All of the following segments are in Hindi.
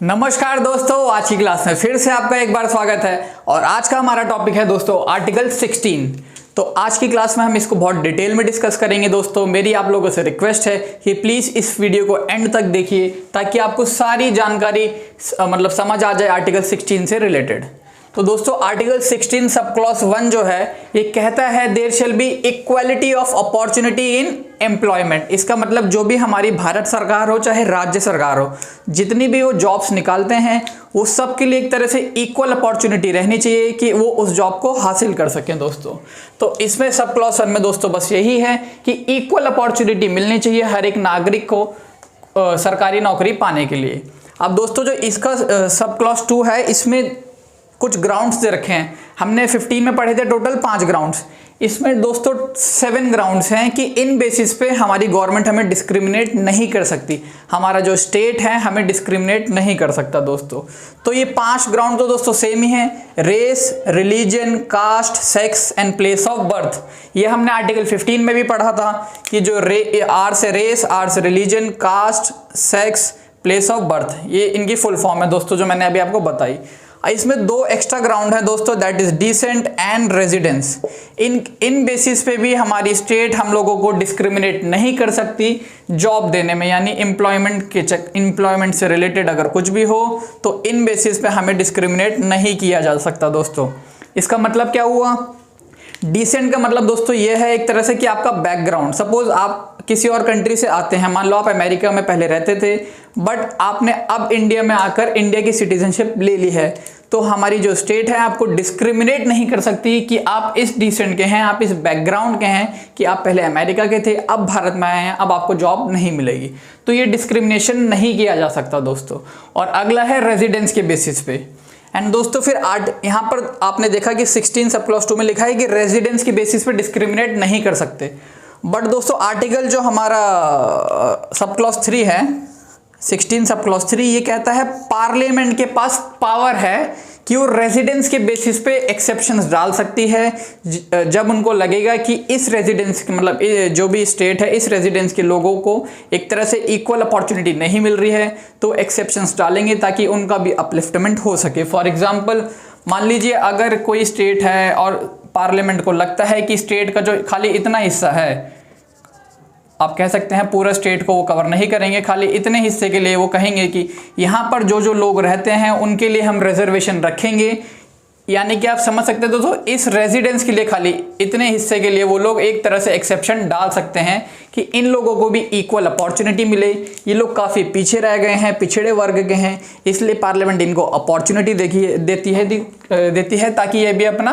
नमस्कार दोस्तों, आज की क्लास में फिर से आपका एक बार स्वागत है। और आज का हमारा टॉपिक है दोस्तों आर्टिकल 16। तो आज की क्लास में हम इसको बहुत डिटेल में डिस्कस करेंगे। दोस्तों मेरी आप लोगों से रिक्वेस्ट है कि प्लीज़ इस वीडियो को एंड तक देखिए ताकि आपको सारी जानकारी समझ आ जाए आर्टिकल 16 से रिलेटेड। तो दोस्तों आर्टिकल 16 सब क्लॉज 1 जो है ये कहता है there shall be equality of opportunity in employment. इसका मतलब जो भी हमारी भारत सरकार हो चाहे राज्य सरकार हो, जितनी भी वो जॉब्स निकालते हैं वो सब के लिए एक तरह से इक्वल अपॉर्चुनिटी रहनी चाहिए कि वो उस जॉब को हासिल कर सकें दोस्तों। तो इसमें सब क्लॉज 1 में दोस्तों बस यही है कि इक्वल अपॉर्चुनिटी मिलनी चाहिए हर एक नागरिक को सरकारी नौकरी पाने के लिए। अब दोस्तों जो इसका सब क्लॉज 2 है इसमें कुछ ग्राउंड्स दे रखे हैं। हमने 15 में पढ़े थे टोटल 5 ग्राउंड्स। इसमें दोस्तों 7 ग्राउंड्स हैं कि इन बेसिस पे हमारी गवर्नमेंट हमें डिस्क्रिमिनेट नहीं कर सकती, हमारा जो स्टेट है हमें डिस्क्रिमिनेट नहीं कर सकता दोस्तों। तो ये 5 ग्राउंड तो दोस्तों सेम ही हैं, race, religion, caste, sex and place of birth. ये हमने आर्टिकल 15 में भी पढ़ा था कि जो आर से रेस, आर से religion, caste, sex, place of birth, ये इनकी फुल फॉर्म है दोस्तों जो मैंने अभी आपको बताई। इसमें 2 एक्स्ट्रा ग्राउंड है दोस्तों, that is descent and residence. इन बेसिस पे भी हमारी स्टेट हम लोगों को डिस्क्रिमिनेट नहीं कर सकती जॉब देने में, यानी एम्प्लॉयमेंट से रिलेटेड अगर कुछ भी हो तो इन बेसिस पे हमें डिस्क्रिमिनेट नहीं किया जा सकता दोस्तों। इसका मतलब क्या हुआ? डिसेंट का मतलब दोस्तों ये है एक तरह से कि आपका बैकग्राउंड, सपोज आप किसी और कंट्री से आते हैं, मान लो आप अमेरिका में पहले रहते थे बट आपने अब इंडिया में आकर इंडिया की सिटीजनशिप ले ली है, तो हमारी जो स्टेट है आपको डिस्क्रिमिनेट नहीं कर सकती कि आप इस डिसेंट के हैं, आप इस बैकग्राउंड के हैं कि आप पहले अमेरिका के थे अब भारत में आए हैं, अब आपको जॉब नहीं मिलेगी। तो ये डिस्क्रिमिनेशन नहीं किया जा सकता दोस्तों। और अगला है रेजिडेंस के बेसिस पे। एंड दोस्तों फिर यहाँ पर आपने देखा कि 16 सब क्लॉज 2 में लिखा है कि रेजिडेंस के बेसिस पे डिस्क्रिमिनेट नहीं कर सकते। बट दोस्तों आर्टिकल जो हमारा सब क्लॉज 3 है, 16 सब क्लॉज 3, ये कहता है पार्लियामेंट के पास पावर है कि वो रेजिडेंस के बेसिस पे एक्सेप्शंस डाल सकती है जब उनको लगेगा कि इस रेजिडेंस मतलब जो भी स्टेट है इस रेजिडेंस के लोगों को एक तरह से इक्वल अपॉर्चुनिटी नहीं मिल रही है तो एक्सेप्शंस डालेंगे ताकि उनका भी अपलिफ्टमेंट हो सके। फॉर एग्जांपल मान लीजिए अगर कोई स्टेट है और पार्लियामेंट को लगता है कि स्टेट का जो खाली इतना हिस्सा है, आप कह सकते हैं पूरा स्टेट को वो कवर नहीं करेंगे, खाली इतने हिस्से के लिए वो कहेंगे कि यहाँ पर जो जो लोग रहते हैं उनके लिए हम रिजर्वेशन रखेंगे, यानी कि आप समझ सकते हैं दोस्तों इस रेजिडेंस के लिए खाली इतने हिस्से के लिए वो लोग एक तरह से एक्सेप्शन डाल सकते हैं कि इन लोगों को भी इक्वल अपॉर्चुनिटी मिले। ये लोग काफ़ी पीछे रह गए हैं, पिछड़े वर्ग के हैं, इसलिए पार्लियामेंट इनको अपॉर्चुनिटी देती है ताकि ये भी अपना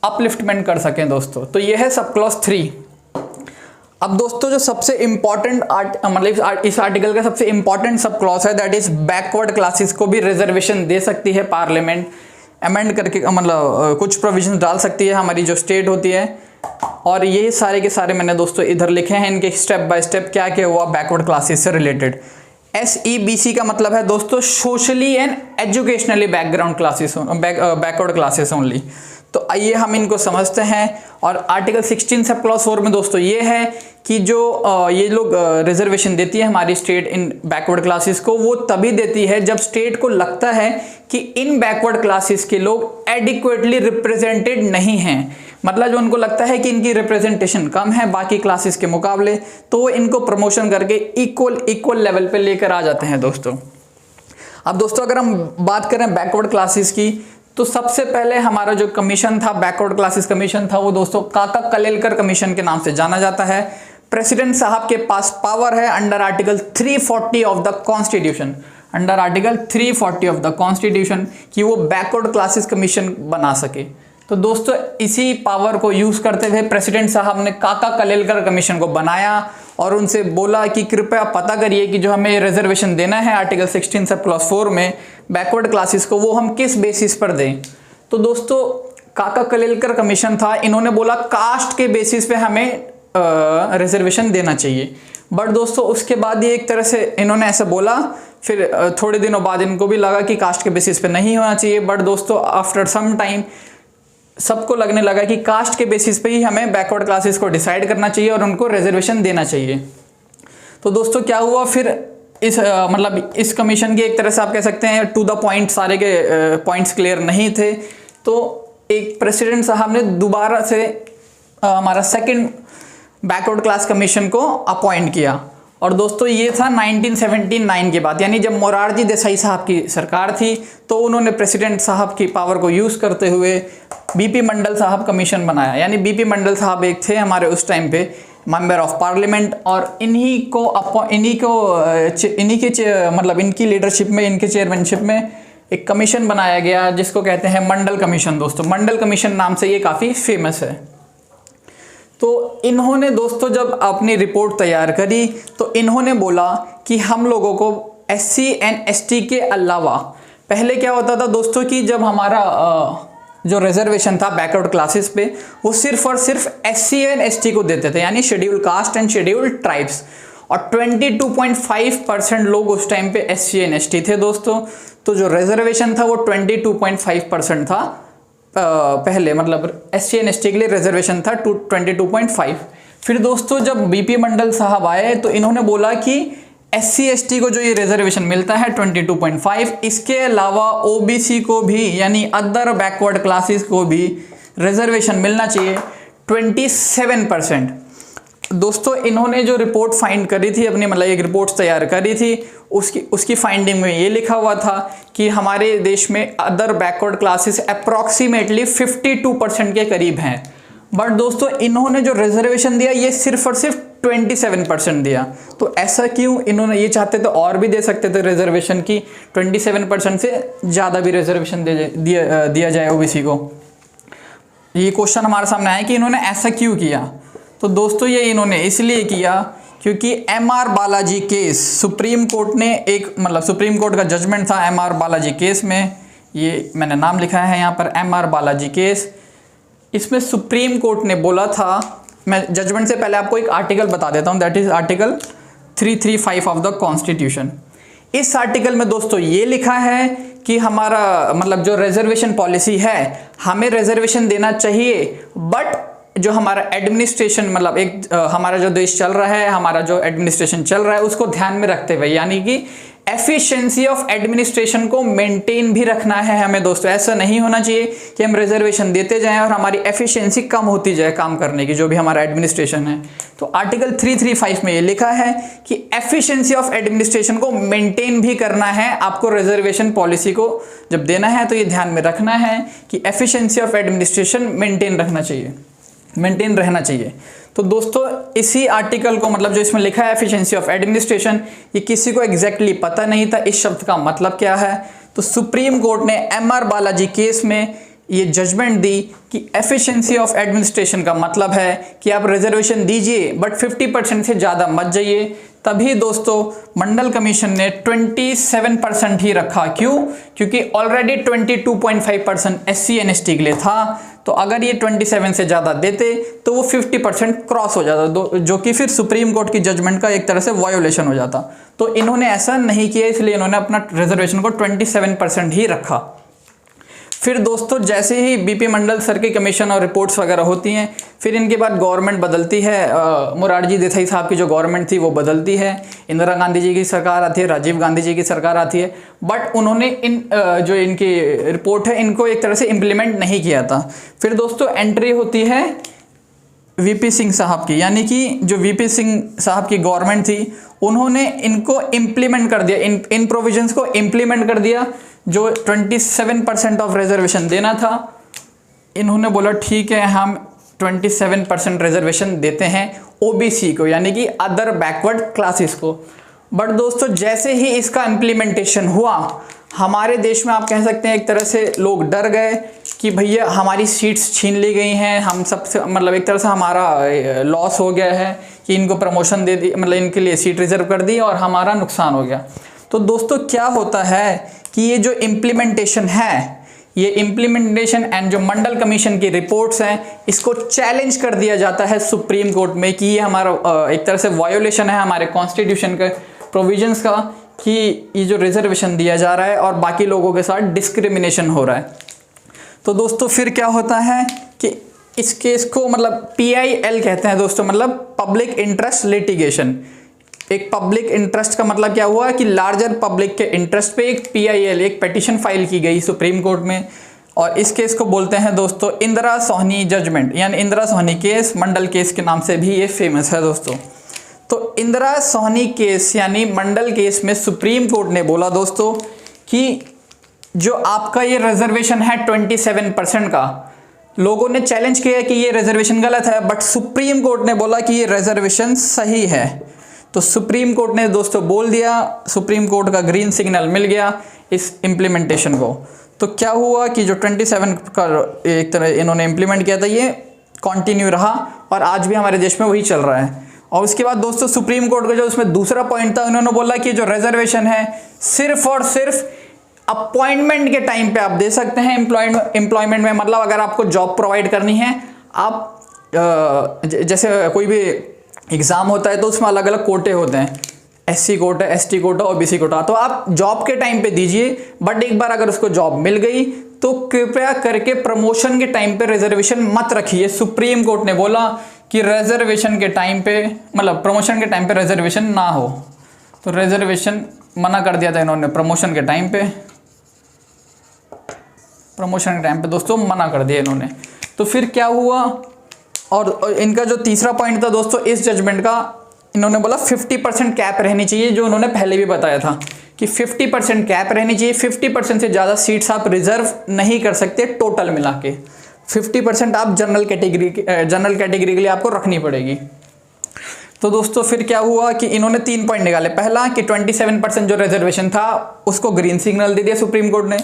अपलिफ्टमेंट कर सकें दोस्तों। तो ये है सब क्लॉज 3। अब दोस्तों जो सबसे इंपॉर्टेंट मतलब इस आर्टिकल का सबसे इंपॉर्टेंट सब क्लॉज है दैट इज बैकवर्ड क्लासेस को भी रिजर्वेशन दे सकती है पार्लियामेंट, अमेंड करके मतलब कुछ प्रोविजन डाल सकती है हमारी जो स्टेट होती है। और ये सारे के सारे मैंने दोस्तों इधर लिखे हैं, इनके स्टेप बाय स्टेप क्या क्या हुआ बैकवर्ड क्लासेस से रिलेटेड। SEBC का मतलब है दोस्तों socially and educationally background classes, backward classes only. तो आइए हम इनको समझते हैं। और आर्टिकल 16 सब क्लॉज 4 में दोस्तों ये है कि जो ये लोग रिजर्वेशन देती है हमारी स्टेट इन बैकवर्ड क्लासेस को, वो तभी देती है जब स्टेट को लगता है कि इन बैकवर्ड क्लासेस के लोग एडिक्वेटली रिप्रेजेंटेड नहीं हैं, मतलब जो उनको लगता है कि इनकी रिप्रेजेंटेशन कम है बाकी क्लासेस के मुकाबले, तो वो इनको प्रमोशन करके इक्वल लेवल पे लेकर आ जाते हैं दोस्तों। अब दोस्तों अगर हम बात करें बैकवर्ड क्लासेस की, तो सबसे पहले हमारा जो कमीशन था बैकवर्ड क्लासेस कमीशन था वो दोस्तों काका कलेलकर कमीशन के नाम से जाना जाता है। प्रेसिडेंट साहब के पास पावर है under article 340 of the constitution, under article 340 of the constitution कि वो बैकवर्ड क्लासेस कमीशन बना सके। तो दोस्तों इसी पावर को यूज करते हुए प्रेसिडेंट साहब ने काका कलेलकर कमीशन को बनाया और उनसे बोला कि कृपया पता करिए कि जो हमें रिजर्वेशन देना है आर्टिकल 16 सब क्लॉज 4 में बैकवर्ड क्लासेस को, वो हम किस बेसिस पर दें। तो दोस्तों काका कलेलकर कमीशन था, इन्होंने बोला कास्ट के बेसिस पे हमें रिजर्वेशन देना चाहिए। बट दोस्तों उसके बाद ये एक तरह से इन्होंने ऐसे बोला, फिर थोड़े दिनों बाद इनको भी लगा कि कास्ट के बेसिस पे नहीं होना चाहिए। बट दोस्तों आफ्टर सम टाइम सबको लगने लगा कि कास्ट के बेसिस पे ही हमें बैकवर्ड क्लासेस को डिसाइड करना चाहिए और उनको रिजर्वेशन देना चाहिए। तो दोस्तों क्या हुआ, फिर मतलब इस कमीशन की एक तरह से आप कह सकते हैं टू द पॉइंट सारे के पॉइंट्स क्लियर नहीं थे, तो एक प्रेसिडेंट साहब ने दोबारा से हमारा सेकंड बैकवर्ड क्लास कमीशन को अपॉइंट किया। और दोस्तों ये था 1979 के बाद, यानी जब मोरारजी देसाई साहब की सरकार थी तो उन्होंने प्रेसिडेंट साहब की पावर को यूज़ करते हुए बीपी मंडल साहब कमीशन बनाया। यानी बीपी मंडल साहब एक थे हमारे उस टाइम पे मेंबर ऑफ पार्लियामेंट, और इन्हीं के मतलब इनकी लीडरशिप में, इनके चेयरमैनशिप में एक कमीशन बनाया गया जिसको कहते हैं मंडल कमीशन। दोस्तों मंडल कमीशन नाम से ये काफ़ी फेमस है। तो इन्होंने दोस्तों जब अपनी रिपोर्ट तैयार करी तो इन्होंने बोला कि हम लोगों को SC एंड ST के अलावा, पहले क्या होता था दोस्तों कि जब हमारा जो रिजर्वेशन था बैकवर्ड क्लासेस पे, वो सिर्फ और सिर्फ SC एंड ST को देते थे, यानी schedule caste and schedule tribes, और 22.5% लोग उस टाइम पे SC एंड ST थे दोस्तों। तो जो रिजर्वेशन था वो 22.5% था पहले, मतलब SC एंड ST के लिए रिजर्वेशन था 22.5। फिर दोस्तों जब बीपी मंडल साहब आए तो इन्होंने बोला कि SC ST को जो ये रिजर्वेशन मिलता है 22.5, इसके अलावा OBC को भी, यानी अदर बैकवर्ड क्लासेस को भी रिजर्वेशन मिलना चाहिए 27%। दोस्तों इन्होंने जो रिपोर्ट फाइंड करी थी अपनी, मतलब एक रिपोर्ट तैयार करी थी, उसकी फाइंडिंग में ये लिखा हुआ था कि हमारे देश में अदर बैकवर्ड क्लासेस अप्रॉक्सीमेटली 52% के करीब हैं। बट दोस्तों इन्होंने जो रिजर्वेशन दिया ये सिर्फ और सिर्फ 27% दिया। तो ऐसा क्यों? इन्होंने ये चाहते थे और भी दे सकते थे रिजर्वेशन की, 27% से ज़्यादा भी रिजर्वेशन दिया जाए OBC को। ये क्वेश्चन हमारे सामने आया कि इन्होंने ऐसा क्यों किया। तो दोस्तों ये इन्होंने इसलिए किया क्योंकि MR Balaji case, supreme court ने एक, मतलब सुप्रीम कोर्ट का जजमेंट था MR बालाजी केस में, ये मैंने नाम लिखा है यहाँ पर, MR बालाजी केस। इसमें सुप्रीम कोर्ट ने बोला था, मैं जजमेंट से पहले आपको एक आर्टिकल बता देता हूँ, that is article 335 of the constitution. इस आर्टिकल में दोस्तों ये लिखा है कि हमारा मतलब जो रिजर्वेशन पॉलिसी है, हमें रिजर्वेशन देना चाहिए, बट जो हमारा एडमिनिस्ट्रेशन, मतलब एक हमारा जो देश चल रहा है, हमारा जो एडमिनिस्ट्रेशन चल रहा है उसको ध्यान में रखते हुए, यानी कि एफिशिएंसी ऑफ एडमिनिस्ट्रेशन को मेंटेन भी रखना है हमें दोस्तों। ऐसा नहीं होना चाहिए कि हम रिजर्वेशन देते जाएं और हमारी एफिशिएंसी कम होती जाए काम करने की, जो भी हमारा एडमिनिस्ट्रेशन है। तो आर्टिकल 335 में ये लिखा है कि एफिशिएंसी ऑफ एडमिनिस्ट्रेशन को मेंटेन भी करना है आपको, रिजर्वेशन पॉलिसी को जब देना है तो ये ध्यान में रखना है कि एफिशिएंसी ऑफ एडमिनिस्ट्रेशन मेंटेन रहना चाहिए। तो दोस्तों इसी आर्टिकल को, मतलब जो इसमें लिखा है एफिशिएंसी ऑफ एडमिनिस्ट्रेशन, ये किसी को एग्जैक्टली पता नहीं था इस शब्द का मतलब क्या है। तो सुप्रीम कोर्ट ने MR बालाजी केस में ये जजमेंट दी कि एफिशिएंसी ऑफ एडमिनिस्ट्रेशन का मतलब है कि आप रिजर्वेशन दीजिए बट 50% से ज़्यादा मत जाइए। तभी दोस्तों मंडल कमीशन ने 27% ही रखा। क्यों? क्योंकि ऑलरेडी 22.5% SC एंड ST के लिए था, तो अगर ये 27 से ज़्यादा देते तो वो 50% क्रॉस हो जाता, जो कि फिर सुप्रीम कोर्ट की जजमेंट का एक तरह से वायोलेशन हो जाता। तो इन्होंने ऐसा नहीं किया, इसलिए इन्होंने अपना रिजर्वेशन को 27% ही रखा। फिर दोस्तों जैसे ही बीपी मंडल सर की कमीशन और रिपोर्ट्स वगैरह होती हैं, फिर इनके बाद गवर्नमेंट बदलती है, मोरारजी देसाई साहब की जो गवर्नमेंट थी वो बदलती है, इंदिरा गांधी जी की सरकार आती है, राजीव गांधी जी की सरकार आती है, बट उन्होंने जो इनकी रिपोर्ट है इनको एक तरह से इम्प्लीमेंट नहीं किया था। फिर दोस्तों एंट्री होती है VP सिंह साहब की, यानी कि जो VP सिंह साहब की गवर्नमेंट थी उन्होंने इनको इम्प्लीमेंट कर दिया, इन प्रोविजंस को इम्प्लीमेंट कर दिया। जो 27% ऑफ रिजर्वेशन देना था, इन्होंने बोला ठीक है हम 27% रिजर्वेशन देते हैं OBC को, यानी कि अदर बैकवर्ड क्लासेस को। बट दोस्तों जैसे ही इसका इम्प्लीमेंटेशन हुआ, हमारे देश में आप कह सकते हैं एक तरह से लोग डर गए कि भैया हमारी सीट्स छीन ली गई हैं, हम सबसे, मतलब एक तरह से हमारा लॉस हो गया है कि इनको प्रमोशन दे दी, मतलब इनके लिए सीट रिजर्व कर दी और हमारा नुकसान हो गया। तो दोस्तों क्या होता है कि ये जो इम्प्लीमेंटेशन है, ये इम्प्लीमेंटेशन एंड जो मंडल कमीशन की रिपोर्ट्स हैं, इसको चैलेंज कर दिया जाता है सुप्रीम कोर्ट में कि ये हमारा एक तरह से वायोलेशन है हमारे कॉन्स्टिट्यूशन के प्रोविजंस का, कि ये जो रिजर्वेशन दिया जा रहा है और बाकी लोगों के साथ डिस्क्रिमिनेशन हो रहा है। तो दोस्तों फिर क्या होता है कि इस केस को मतलब PIL कहते हैं दोस्तों, मतलब पब्लिक इंटरेस्ट लिटिगेशन। एक पब्लिक इंटरेस्ट का मतलब क्या हुआ कि लार्जर पब्लिक के इंटरेस्ट पे एक PIL एक पिटीशन फाइल की गई सुप्रीम कोर्ट में, और इस केस को बोलते हैं दोस्तों इंदिरा सोहनी जजमेंट, यानी इंदिरा सोहनी केस, मंडल केस के नाम से भी ये फेमस है दोस्तों। तो इंदिरा सोहनी केस यानी मंडल केस में सुप्रीम कोर्ट ने बोला दोस्तों कि जो आपका ये रिजर्वेशन है 27% का, लोगों ने चैलेंज किया कि ये रिजर्वेशन गलत है, बट सुप्रीम कोर्ट ने बोला कि ये रिजर्वेशन सही है। तो सुप्रीम कोर्ट ने दोस्तों बोल दिया, सुप्रीम कोर्ट का ग्रीन सिग्नल मिल गया इस इम्प्लीमेंटेशन को। तो क्या हुआ कि जो 27 का एक तरह इन्होंने इम्प्लीमेंट किया था ये कंटिन्यू रहा और आज भी हमारे देश में वही चल रहा है। और उसके बाद दोस्तों सुप्रीम कोर्ट का जो उसमें दूसरा पॉइंट था, उन्होंने बोला कि जो रिजर्वेशन है सिर्फ और सिर्फ अपॉइंटमेंट के टाइम पे आप दे सकते हैं। एम्प्लॉयमेंट में मतलब अगर आपको जॉब प्रोवाइड करनी है, आप जैसे कोई भी एग्ज़ाम होता है तो उसमें अलग अलग कोटे होते हैं, SC Kota, ST Kota, OBC Kota, तो आप जॉब के टाइम पे दीजिए। बट एक बार अगर उसको जॉब मिल गई तो कृपया करके प्रमोशन के टाइम पे रिजर्वेशन मत रखिए। सुप्रीम कोर्ट ने बोला कि रिजर्वेशन के टाइम पे मतलब प्रमोशन के टाइम पे रिजर्वेशन ना हो, तो रिजर्वेशन मना कर दिया था इन्होंने प्रमोशन के टाइम पे, प्रमोशन के टाइम पे दोस्तों मना कर दिया इन्होंने। तो फिर क्या हुआ, और इनका जो तीसरा पॉइंट था दोस्तों इस जजमेंट का, इन्होंने बोला 50% कैप रहनी चाहिए, जो उन्होंने पहले भी बताया था कि 50% कैप रहनी चाहिए। 50% से ज़्यादा सीट्स आप रिजर्व नहीं कर सकते टोटल मिला के। 50% आप जनरल कैटेगरी के लिए आपको रखनी पड़ेगी। तो दोस्तों फिर क्या हुआ कि इन्होंने 3 पॉइंट निकाले। पहला कि 27% जो रिजर्वेशन था उसको ग्रीन सिग्नल दे दिया सुप्रीम कोर्ट ने।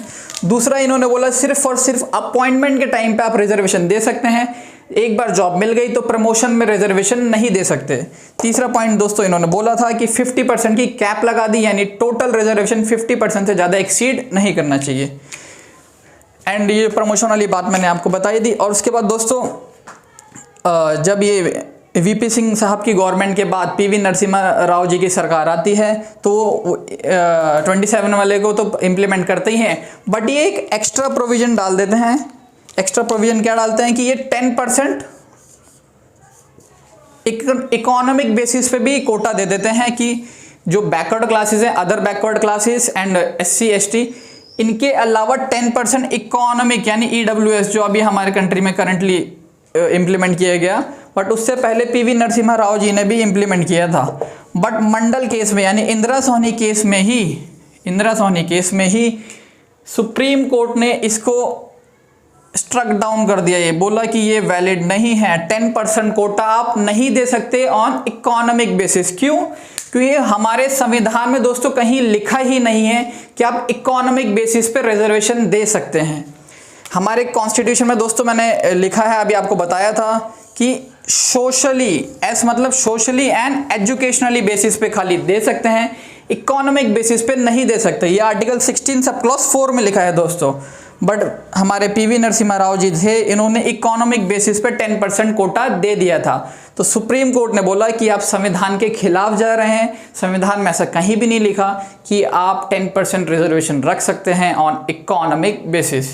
दूसरा इन्होंने बोला सिर्फ और सिर्फ अपॉइंटमेंट के टाइम पे आप रिजर्वेशन दे सकते हैं, एक बार जॉब मिल गई तो प्रमोशन में रिजर्वेशन नहीं दे सकते। तीसरा पॉइंट दोस्तों इन्होंने बोला था कि 50% की कैप लगा दी, यानी टोटल रिजर्वेशन 50% से ज़्यादा एक्सीड नहीं करना चाहिए। एंड ये प्रमोशन वाली बात मैंने आपको बताई दी। और उसके बाद दोस्तों जब ये VP सिंह साहब की गवर्नमेंट के बाद PV नरसिम्हा राव जी की सरकार आती है तो 27 वाले को तो इम्प्लीमेंट करते ही हैं, बट ये एक एक्स्ट्रा प्रोविजन डाल देते हैं। एक्स्ट्रा प्रोविजन क्या डालते हैं कि ये 10% इकोनॉमिक बेसिस पे भी कोटा दे देते हैं कि जो बैकवर्ड क्लासेस हैं, other backward classes and SC ST, इनके अलावा 10% इकोनॉमिक यानी EWS जो अभी हमारे कंट्री में करंटली इम्प्लीमेंट किया गया, बट उससे पहले PV नरसिम्हा राव जी ने भी इम्प्लीमेंट किया था। बट मंडल केस में यानी इंदिरा सोहनी केस में ही सुप्रीम कोर्ट ने इसको स्ट्रक डाउन कर दिया। ये बोला कि ये वैलिड नहीं है, 10% कोटा आप नहीं दे सकते ऑन इकोनॉमिक बेसिस। क्यों? क्योंकि हमारे संविधान में दोस्तों कहीं लिखा ही नहीं है कि आप इकोनॉमिक बेसिस पे रिजर्वेशन दे सकते हैं। हमारे कॉन्स्टिट्यूशन में दोस्तों मैंने लिखा है, अभी आपको बताया था कि सोशली, एस मतलब सोशली एंड एजुकेशनली बेसिस पे खाली दे सकते हैं, इकोनॉमिक बेसिस पे नहीं दे सकते। ये आर्टिकल 16 सब क्लॉज 4 में लिखा है दोस्तों। बट हमारे PV नरसिम्हा राव जी थे, इन्होंने इकोनॉमिक बेसिस पे 10% कोटा दे दिया था। तो सुप्रीम कोर्ट ने बोला कि आप संविधान के खिलाफ जा रहे हैं, संविधान में ऐसा कहीं भी नहीं लिखा कि आप 10% रिजर्वेशन रख सकते हैं ऑन इकोनॉमिक बेसिस,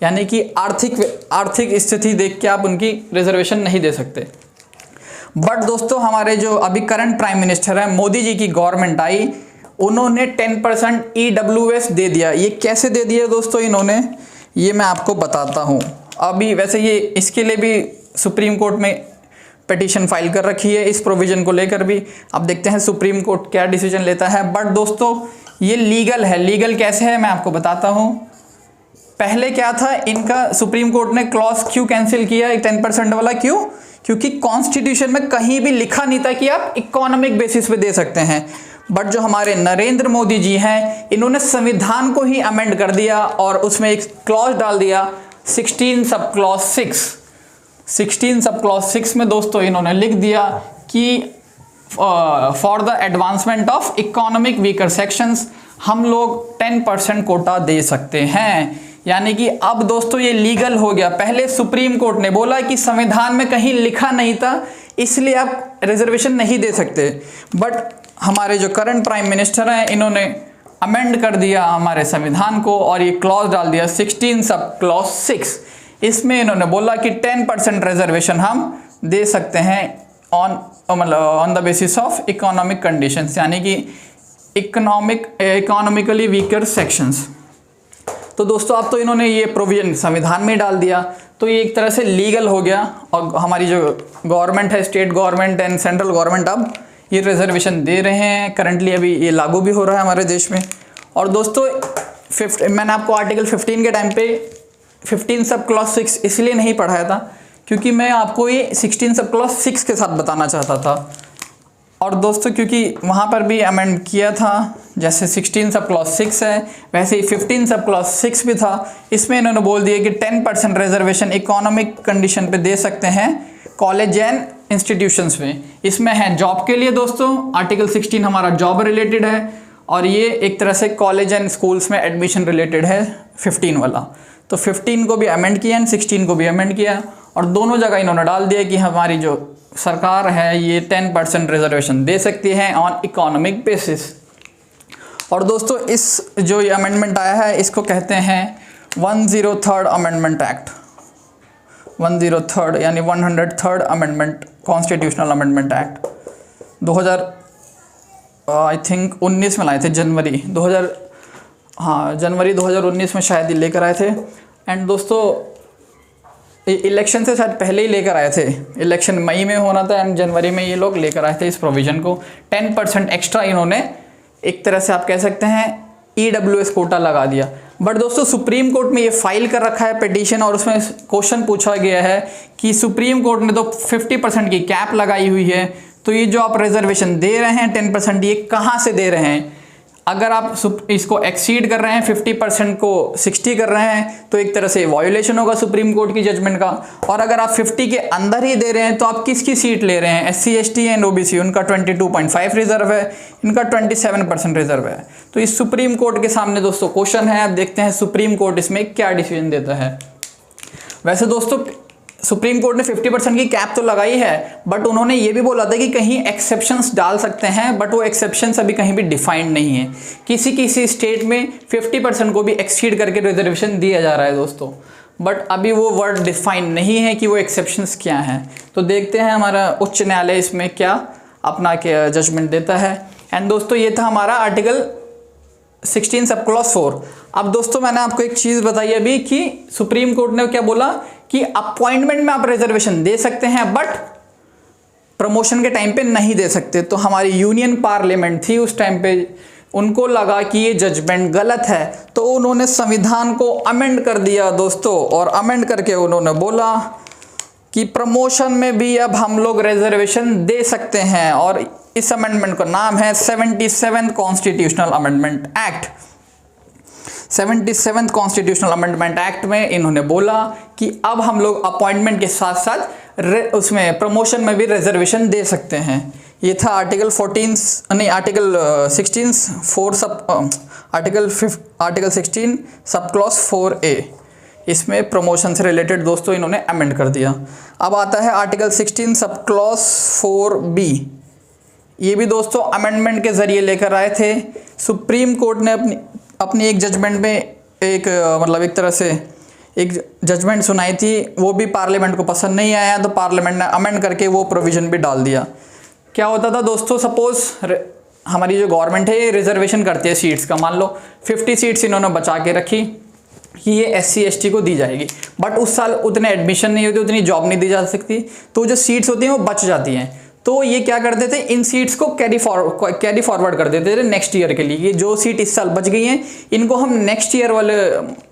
यानी कि आर्थिक स्थिति देख के आप उनकी रिजर्वेशन नहीं दे सकते। बट दोस्तों हमारे जो अभी करंट प्राइम मिनिस्टर हैं, मोदी जी की गवर्नमेंट आई, उन्होंने 10% EWS दे दिया। ये कैसे दे दिया दोस्तों इन्होंने, ये मैं आपको बताता हूँ। अभी वैसे ये इसके लिए भी सुप्रीम कोर्ट में पिटीशन फाइल कर रखी है इस प्रोविज़न को लेकर भी। अब देखते हैं सुप्रीम कोर्ट क्या डिसीजन लेता है। बट दोस्तों ये लीगल है। लीगल कैसे है मैं आपको बताता हूँ। पहले क्या था इनका, सुप्रीम कोर्ट ने क्लॉज क्यों कैंसिल किया 10% वाला, क्यों? क्योंकि कॉन्स्टिट्यूशन में कहीं भी लिखा नहीं था कि आप इकोनॉमिक बेसिस पे दे सकते हैं। बट जो हमारे नरेंद्र मोदी जी हैं, इन्होंने संविधान को ही अमेंड कर दिया और उसमें एक क्लॉज डाल दिया 16 सब क्लॉज 6। 16 सब क्लॉज 6 में दोस्तों इन्होंने लिख दिया कि for the advancement of economic weaker sections हम लोग 10% कोटा दे सकते हैं। यानी कि अब दोस्तों ये लीगल हो गया। पहले सुप्रीम कोर्ट ने बोला कि संविधान में कहीं लिखा नहीं था इसलिए आप रिजर्वेशन नहीं दे सकते, बट हमारे जो करंट प्राइम मिनिस्टर हैं इन्होंने अमेंड कर दिया हमारे संविधान को और ये क्लॉज डाल दिया 16 सब क्लॉज 6। इसमें इन्होंने बोला कि 10% रिजर्वेशन हम दे सकते हैं on the basis of economic conditions, यानी कि इकोनॉमिकली वीकर सेक्शंस। तो दोस्तों अब तो इन्होंने ये प्रोविजन संविधान में डाल दिया, तो ये एक तरह से लीगल हो गया और हमारी जो गवर्नमेंट है, state government and central government, अब ये रिजर्वेशन दे रहे हैं। करंटली अभी ये लागू भी हो रहा है हमारे देश में। और दोस्तों मैंने आपको आर्टिकल 15 के टाइम पे 15 सब क्लॉज 6 इसलिए नहीं पढ़ाया था क्योंकि मैं आपको ये 16 सब क्लॉज 6 के साथ बताना चाहता था। और दोस्तों क्योंकि वहाँ पर भी अमेंड किया था, जैसे 16 सब क्लॉज 6 है वैसे ही 15 सब क्लॉज 6 भी था। इसमें इन्होंने बोल दिया कि 10% रिजर्वेशन इकोनॉमिक कंडीशन पे दे सकते हैं कॉलेज एंड इंस्टीट्यूशंस में। इसमें है जॉब के लिए दोस्तों, आर्टिकल 16 हमारा जॉब रिलेटेड है और ये एक तरह से कॉलेज एंड स्कूल्स में एडमिशन रिलेटेड है 15 वाला। तो 15 को भी अमेंड किया एंड 16 को भी अमेंड किया और दोनों जगह इन्होंने डाल दिया कि हमारी जो सरकार है ये 10% रिजर्वेशन दे सकती है ऑन इकोनॉमिक बेसिस। और दोस्तों इस जो ये अमेंडमेंट आया है इसको कहते हैं 103rd अमेंडमेंट एक्ट, 103rd यानी 103rd amendment, constitutional amendment act 2000 I think 19 में लाए थे, जनवरी 2019 में शायद ये लेकर आए थे। एंड दोस्तों इलेक्शन से शायद पहले ही लेकर आए थे, इलेक्शन मई में होना था एंड जनवरी में ये लोग लेकर आए थे इस प्रोविज़न को। 10% एक्स्ट्रा इन्होंने एक तरह से आप कह सकते हैं EWS कोटा लगा दिया। बट दोस्तों सुप्रीम कोर्ट में ये फाइल कर रखा है पिटीशन और उसमें क्वेश्चन पूछा गया है कि सुप्रीम कोर्ट ने तो 50% की कैप लगाई हुई है, तो ये जो आप रिजर्वेशन दे रहे हैं 10% ये कहाँ से दे रहे हैं? अगर आप इसको एक्सीड कर रहे हैं 50% को 60 कर रहे हैं तो एक तरह से वायोलेशन होगा सुप्रीम कोर्ट की जजमेंट का। और अगर आप 50 के अंदर ही दे रहे हैं तो आप किसकी सीट ले रहे हैं? SC ST एंड OBC, उनका 22.5 रिजर्व है, इनका 27% रिजर्व है। तो इस सुप्रीम कोर्ट के सामने दोस्तों क्वेश्चन है, आप देखते हैं सुप्रीम कोर्ट इसमें क्या डिसीजन देता है। वैसे दोस्तों सुप्रीम कोर्ट ने 50% की कैप तो लगाई है बट उन्होंने ये भी बोला था कि कहीं एक्सेप्शंस डाल सकते हैं, बट वो एक्सेप्शंस अभी कहीं भी डिफाइंड नहीं है। किसी किसी स्टेट में 50% को भी एक्सीड करके रिजर्वेशन दिया जा रहा है दोस्तों, बट अभी वो वर्ड डिफाइन नहीं है कि वो एक्सेप्शंस क्या हैं। तो देखते हैं हमारा उच्च न्यायालय इसमें क्या अपना क्या जजमेंट देता है। एंड दोस्तों ये था हमारा आर्टिकल 16 सब क्लॉज 4। अब दोस्तों मैंने आपको एक चीज़ बताई अभी कि सुप्रीम कोर्ट ने क्या बोला कि अपॉइंटमेंट में आप रिजर्वेशन दे सकते हैं बट प्रमोशन के टाइम पे नहीं दे सकते। तो हमारी यूनियन पार्लियामेंट थी उस टाइम पे, उनको लगा कि ये जजमेंट गलत है तो उन्होंने संविधान को अमेंड कर दिया दोस्तों, और अमेंड करके उन्होंने बोला कि प्रमोशन में भी अब हम लोग रिजर्वेशन दे सकते हैं। और इस अमेंडमेंट का नाम है 77th constitutional amendment act. 77th constitutional amendment act में इन्होंने बोला कि अब हम लोग अपॉइंटमेंट के साथ साथ उसमें प्रमोशन में भी रिजर्वेशन दे सकते हैं। ये था आर्टिकल 16 सब क्लॉज 4A। इसमें प्रमोशन से रिलेटेड दोस्तों इन्होंने अमेंड कर दिया। अब आता है आर्टिकल 16 सब क्लॉज 4B। ये भी दोस्तों अमेंडमेंट के जरिए लेकर आए थे। सुप्रीम कोर्ट ने अपनी एक जजमेंट में एक तरह से एक जजमेंट सुनाई थी, वो भी पार्लियामेंट को पसंद नहीं आया तो पार्लियामेंट ने अमेंड करके वो प्रोविज़न भी डाल दिया। क्या होता था दोस्तों, सपोज हमारी जो गवर्नमेंट है ये रिजर्वेशन करती है सीट्स का, मान लो 50 सीट्स इन्होंने बचा के रखी कि ये SC ST को दी जाएगी, बट उस साल उतने एडमिशन नहीं होती, उतनी जॉब नहीं दी जा सकती, तो जो सीट्स होती हैं वो बच जाती हैं। तो ये क्या करते थे, इन सीट्स को कैरी फॉरवर्ड कर देते थे नेक्स्ट ईयर के लिए। ये जो सीट इस साल बच गई हैं इनको हम नेक्स्ट ईयर वाले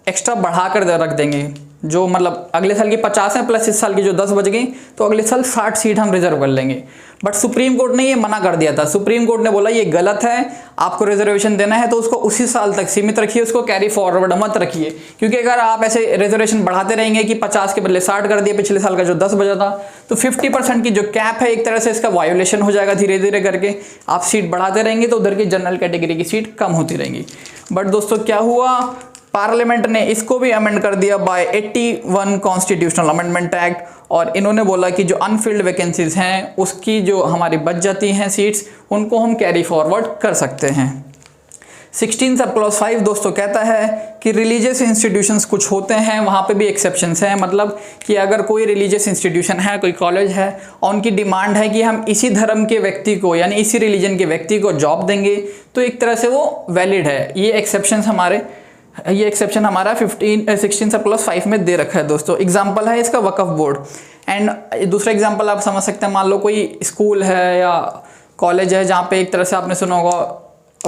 एक्स्ट्रा बढ़ा कर रख देंगे, जो अगले साल की 50 है प्लस इस साल की जो 10 बच गई तो अगले साल 60 सीट हम रिजर्व कर लेंगे। बट सुप्रीम कोर्ट ने ये मना कर दिया था। सुप्रीम कोर्ट ने बोला ये गलत है, आपको रिजर्वेशन देना है तो उसको उसी साल तक सीमित रखिए, उसको कैरी फॉरवर्ड मत रखिए, क्योंकि अगर आप ऐसे रिजर्वेशन बढ़ाते रहेंगे कि 50 के बदले 60 कर दिए पिछले साल का जो 10 बचा था, तो 50% की जो कैप है एक तरह से इसका वायोलेशन हो जाएगा। धीरे धीरे करके आप सीट बढ़ाते रहेंगे तो उधर की जनरल कैटेगरी की सीट कम होती रहेंगी। बट दोस्तों क्या हुआ, पार्लियामेंट ने इसको भी अमेंड कर दिया बाय 81 कॉन्स्टिट्यूशनल अमेंडमेंट एक्ट, और इन्होंने बोला कि जो अनफिल्ड वैकेंसीज हैं उसकी जो हमारी बच जाती हैं सीट्स उनको हम कैरी फॉरवर्ड कर सकते हैं। 16 सब क्लॉज 5 दोस्तों कहता है कि रिलीजियस इंस्टीट्यूशंस कुछ होते हैं, वहाँ पे भी एक्सेप्शंस हैं। मतलब कि अगर कोई रिलीजियस इंस्टीट्यूशन है, कोई कॉलेज है और उनकी डिमांड है कि हम इसी धर्म के व्यक्ति को यानी इसी रिलीजन के व्यक्ति को जॉब देंगे, तो एक तरह से वो वैलिड है। ये एक्सेप्शन हमारा 16 सब क्लॉज 5 में दे रखा है दोस्तों। एग्जाम्पल है इसका वक्फ बोर्ड। एंड दूसरा एग्जाम्पल आप समझ सकते हैं, मान लो कोई स्कूल है या कॉलेज है जहाँ पे एक तरह से आपने सुना होगा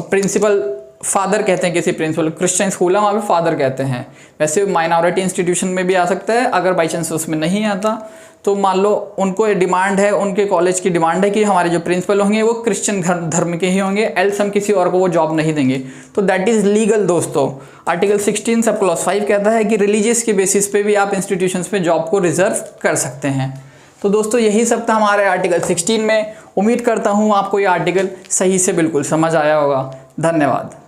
प्रिंसिपल फादर कहते हैं, किसी प्रिंसिपल, क्रिश्चियन स्कूल है वहाँ पे फादर कहते हैं। वैसे माइनॉरिटी इंस्टीट्यूशन में भी आ सकता है, अगर बाई चांस उसमें नहीं आता तो मान लो उनको डिमांड है, उनके कॉलेज की डिमांड है कि हमारे जो प्रिंसिपल होंगे वो क्रिश्चियन धर्म के ही होंगे, एल्स हम किसी और को वो जॉब नहीं देंगे, तो दैट इज़ लीगल दोस्तों। आर्टिकल 16 सब क्लॉज 5 कहता है कि रिलीजियस के बेसिस पे भी आप इंस्टीट्यूशंस पे जॉब को रिजर्व कर सकते हैं। तो दोस्तों यही सब था हमारे आर्टिकल 16 में। उम्मीद करता हूँ आपको ये आर्टिकल सही से बिल्कुल समझ आया होगा। धन्यवाद।